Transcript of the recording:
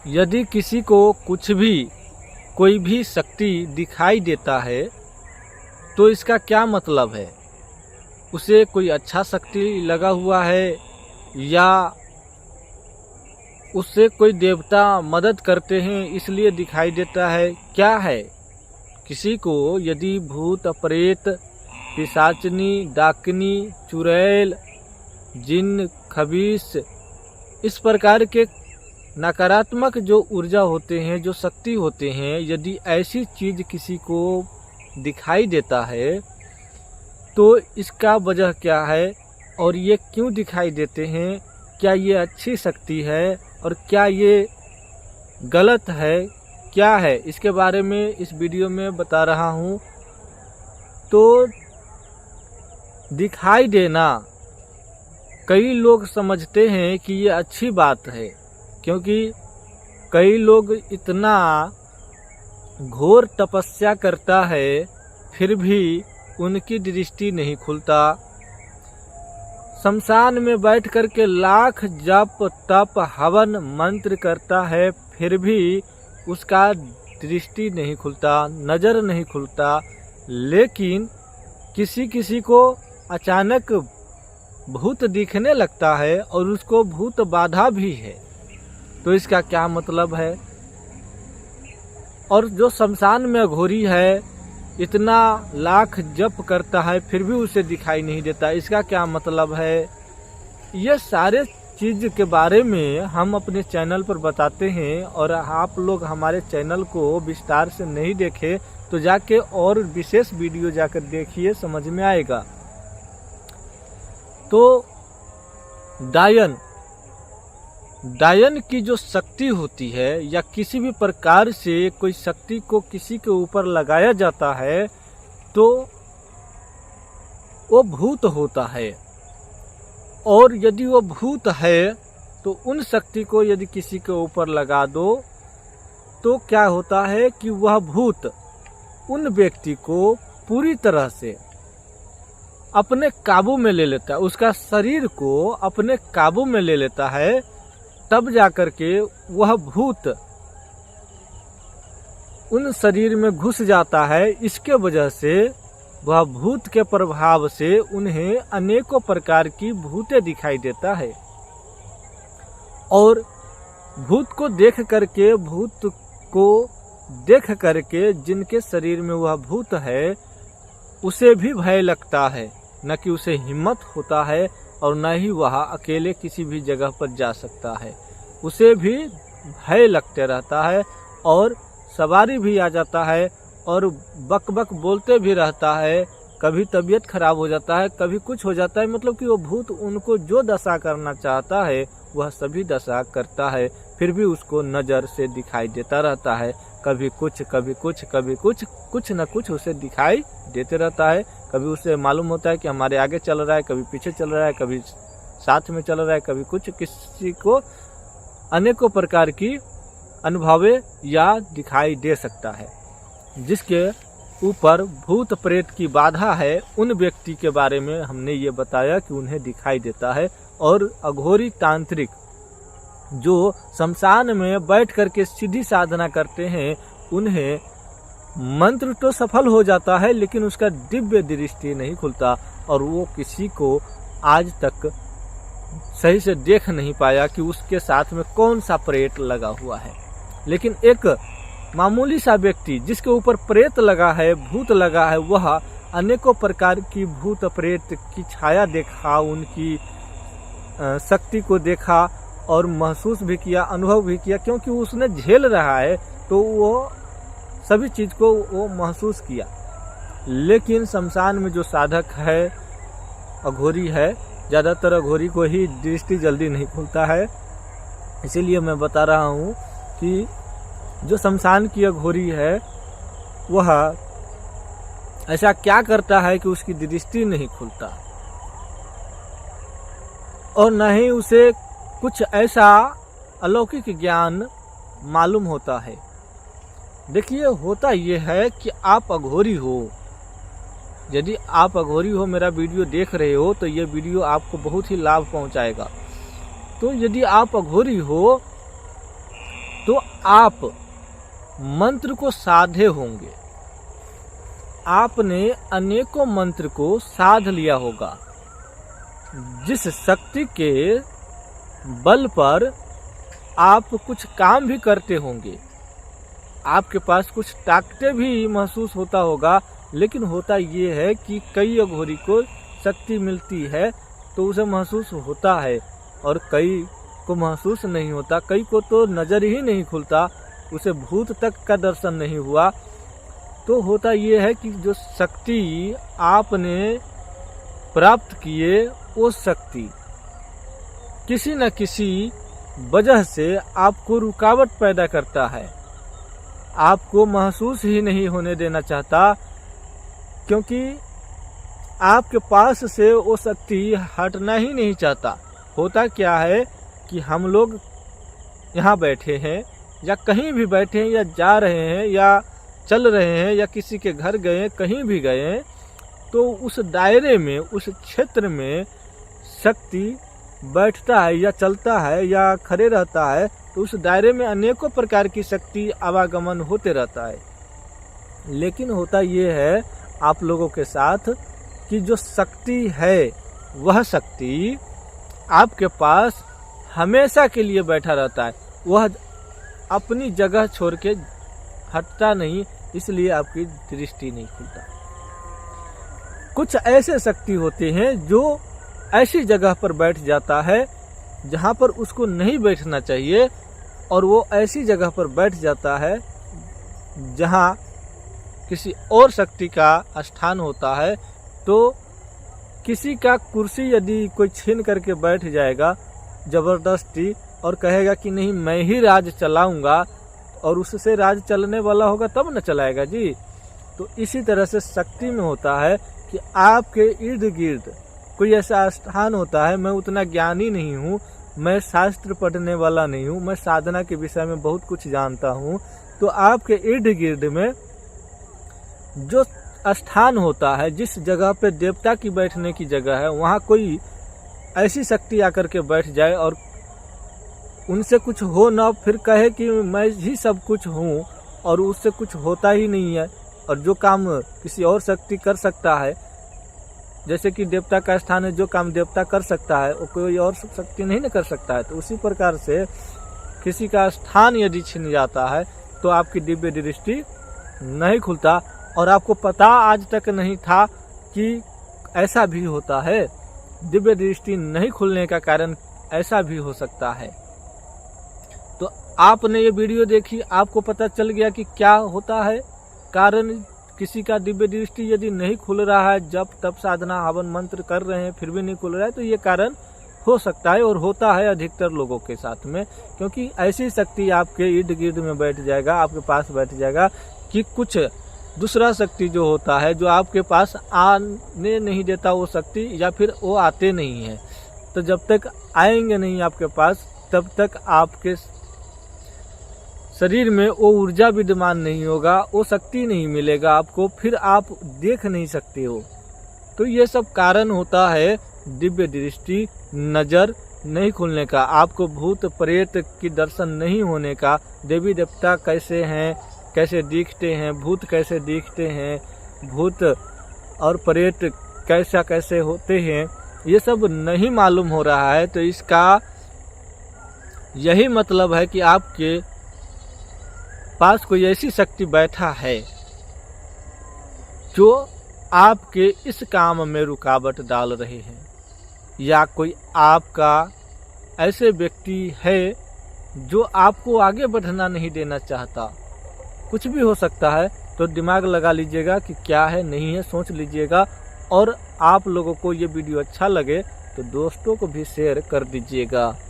यदि किसी को कुछ भी कोई भी शक्ति दिखाई देता है तो इसका क्या मतलब है? उसे कोई अच्छा शक्ति लगा हुआ है या उससे कोई देवता मदद करते हैं इसलिए दिखाई देता है, क्या है? किसी को यदि भूत प्रेत पिशाचनी डाकनी चुड़ैल जिन खबीस इस प्रकार के नकारात्मक जो ऊर्जा होते हैं, जो शक्ति होते हैं, यदि ऐसी चीज किसी को दिखाई देता है तो इसका वजह क्या है और ये क्यों दिखाई देते हैं? क्या ये अच्छी शक्ति है और क्या ये गलत है, क्या है? इसके बारे में इस वीडियो में बता रहा हूँ। तो दिखाई देना कई लोग समझते हैं कि ये अच्छी बात है, क्योंकि कई लोग इतना घोर तपस्या करता है फिर भी उनकी दृष्टि नहीं खुलता। शमशान में बैठ कर के लाख जप तप हवन मंत्र करता है फिर भी उसका दृष्टि नहीं खुलता, नज़र नहीं खुलता। लेकिन किसी किसी को अचानक भूत दिखने लगता है और उसको भूत बाधा भी है, तो इसका क्या मतलब है? और जो शमशान में अघोरी है इतना लाख जप करता है फिर भी उसे दिखाई नहीं देता, इसका क्या मतलब है? ये सारे चीज के बारे में हम अपने चैनल पर बताते हैं और आप लोग हमारे चैनल को विस्तार से नहीं देखे तो जाके और विशेष वीडियो जाकर देखिए, समझ में आएगा। तो डायन की जो शक्ति होती है या किसी भी प्रकार से कोई शक्ति को किसी के ऊपर लगाया जाता है तो वो भूत होता है। और यदि वो भूत है तो उन शक्ति को यदि किसी के ऊपर लगा दो तो क्या होता है कि वह भूत उन व्यक्ति को पूरी तरह से अपने काबू में ले लेता है, उसका शरीर को अपने काबू में ले लेता है। तब जाकर के वह भूत उन शरीर में घुस जाता है। इसके वजह से वह भूत के प्रभाव से उन्हें अनेकों प्रकार की भूतें दिखाई देता है और भूत को देख करके जिनके शरीर में वह भूत है उसे भी भय लगता है, न कि उसे हिम्मत होता है और न ही वह अकेले किसी भी जगह पर जा सकता है। उसे भी भय लगते रहता है और सवारी भी आ जाता है और बक बक बोलते भी रहता है। कभी तबीयत खराब हो जाता है, कभी कुछ हो जाता है, मतलब कि वो भूत उनको जो दशा करना चाहता है वह सभी दशा करता है, फिर भी उसको नज़र से दिखाई देता रहता है। कभी कुछ कुछ न कुछ उसे दिखाई देते रहता है। कभी उसे मालूम होता है कि हमारे आगे चल रहा है, कभी पीछे चल रहा है, कभी साथ में चल रहा है, कभी कुछ। किसी को अनेकों प्रकार की अनुभवें या दिखाई दे सकता है। जिसके ऊपर भूत प्रेत की बाधा है उन व्यक्ति के बारे में हमने ये बताया कि उन्हें दिखाई देता है। और अघोरी तांत्रिक जो शमशान में बैठ करके सीधी साधना करते हैं उन्हें मंत्र तो सफल हो जाता है लेकिन उसका दिव्य दृष्टि नहीं खुलता और वो किसी को आज तक सही से देख नहीं पाया कि उसके साथ में कौन सा प्रेत लगा हुआ है। लेकिन एक मामूली सा व्यक्ति जिसके ऊपर प्रेत लगा है, भूत लगा है, वह अनेकों प्रकार की भूत प्रेत की छाया देखा, उनकी शक्ति को देखा और महसूस भी किया, अनुभव भी किया, क्योंकि उसने झेल रहा है तो वो सभी चीज को वो महसूस किया। लेकिन शमशान में जो साधक है, अघोरी है, ज़्यादातर अघोरी को ही दृष्टि जल्दी नहीं खुलता है। इसीलिए मैं बता रहा हूँ कि जो शमशान की अघोरी है वह ऐसा क्या करता है कि उसकी दृष्टि नहीं खुलता और न ही उसे कुछ ऐसा अलौकिक ज्ञान मालूम होता है। देखिए, होता यह है कि आप अघोरी हो, यदि आप अघोरी हो, मेरा वीडियो देख रहे हो तो ये वीडियो आपको बहुत ही लाभ पहुंचाएगा। तो यदि आप अघोरी हो तो आप मंत्र को साधे होंगे, आपने अनेकों मंत्र को साध लिया होगा, जिस शक्ति के बल पर आप कुछ काम भी करते होंगे, आपके पास कुछ ताकतें भी महसूस होता होगा। लेकिन होता ये है कि कई अघोरी को शक्ति मिलती है तो उसे महसूस होता है, और कई को महसूस नहीं होता, कई को तो नजर ही नहीं खुलता, उसे भूत तक का दर्शन नहीं हुआ। तो होता ये है कि जो शक्ति आपने प्राप्त किए, वो शक्ति किसी न किसी वजह से आपको रुकावट पैदा करता है, आपको महसूस ही नहीं होने देना चाहता, क्योंकि आपके पास से वो शक्ति हटना ही नहीं चाहता। होता क्या है कि हम लोग यहाँ बैठे हैं या कहीं भी बैठे हैं या जा रहे हैं या चल रहे हैं या किसी के घर गए, कहीं भी गए, तो उस दायरे में, उस क्षेत्र में शक्ति बैठता है या चलता है या खड़े रहता है, तो उस दायरे में अनेकों प्रकार की शक्ति आवागमन होते रहता है। लेकिन होता ये है आप लोगों के साथ कि जो शक्ति है, वह शक्ति आपके पास हमेशा के लिए बैठा रहता है, वह अपनी जगह छोड़ के हटता नहीं, इसलिए आपकी दृष्टि नहीं खुलता। कुछ ऐसे शक्ति होते हैं जो ऐसी जगह पर बैठ जाता है जहां पर उसको नहीं बैठना चाहिए, और वो ऐसी जगह पर बैठ जाता है जहां किसी और शक्ति का स्थान होता है। तो किसी का कुर्सी यदि कोई छीन करके बैठ जाएगा जबरदस्ती और कहेगा कि नहीं मैं ही राज चलाऊंगा, और उससे राज चलने वाला होगा तब न चलाएगा जी। तो इसी तरह से शक्ति में होता है कि आपके इर्द गिर्द कोई ऐसा स्थान होता है, मैं उतना ज्ञानी नहीं हूँ, मैं शास्त्र पढ़ने वाला नहीं हूँ, मैं साधना के विषय में बहुत कुछ जानता हूँ, तो आपके इर्द गिर्द में जो स्थान होता है, जिस जगह पे देवता की बैठने की जगह है, वहाँ कोई ऐसी शक्ति आकर के बैठ जाए और उनसे कुछ हो ना, फिर कहे कि मैं ही सब कुछ हूँ, और उससे कुछ होता ही नहीं है, और जो काम किसी और शक्ति कर सकता है, जैसे कि देवता का स्थान है, जो काम देवता कर सकता है वो कोई और शक्ति नहीं न कर सकता है। तो उसी प्रकार से किसी का स्थान यदि छिन जाता है तो आपकी दिव्य दृष्टि नहीं खुलता, और आपको पता आज तक नहीं था कि ऐसा भी होता है। दिव्य दृष्टि नहीं खुलने का कारण ऐसा भी हो सकता है। तो आपने ये वीडियो देखी, आपको पता चल गया कि क्या होता है कारण। किसी का दिव्य दृष्टि यदि नहीं खुल रहा है, जब तब साधना हवन मंत्र कर रहे हैं फिर भी नहीं खुल रहा है, तो ये कारण हो सकता है, और होता है अधिकतर लोगों के साथ में, क्योंकि ऐसी शक्ति आपके इर्द गिर्द में बैठ जाएगा, आपके पास बैठ जाएगा कि कुछ दूसरा शक्ति जो होता है, जो आपके पास आने नहीं देता वो शक्ति, या फिर वो आते नहीं है। तो जब तक आएंगे नहीं आपके पास, तब तक आपके शरीर में वो ऊर्जा विद्यमान नहीं होगा, वो शक्ति नहीं मिलेगा आपको, फिर आप देख नहीं सकते हो। तो ये सब कारण होता है दिव्य दृष्टि, नजर नहीं खुलने का, आपको भूत प्रेत की दर्शन नहीं होने का, देवी देवता कैसे हैं, कैसे दिखते हैं, भूत कैसे दिखते हैं, भूत और प्रेत कैसा कैसे होते हैं, ये सब नहीं मालूम हो रहा है। तो इसका यही मतलब है कि आपके पास कोई ऐसी शक्ति बैठा है जो आपके इस काम में रुकावट डाल रहे हैं, या कोई आपका ऐसे व्यक्ति है जो आपको आगे बढ़ना नहीं देना चाहता। कुछ भी हो सकता है, तो दिमाग लगा लीजिएगा कि क्या है नहीं है, सोच लीजिएगा। और आप लोगों को ये वीडियो अच्छा लगे तो दोस्तों को भी शेयर कर दीजिएगा।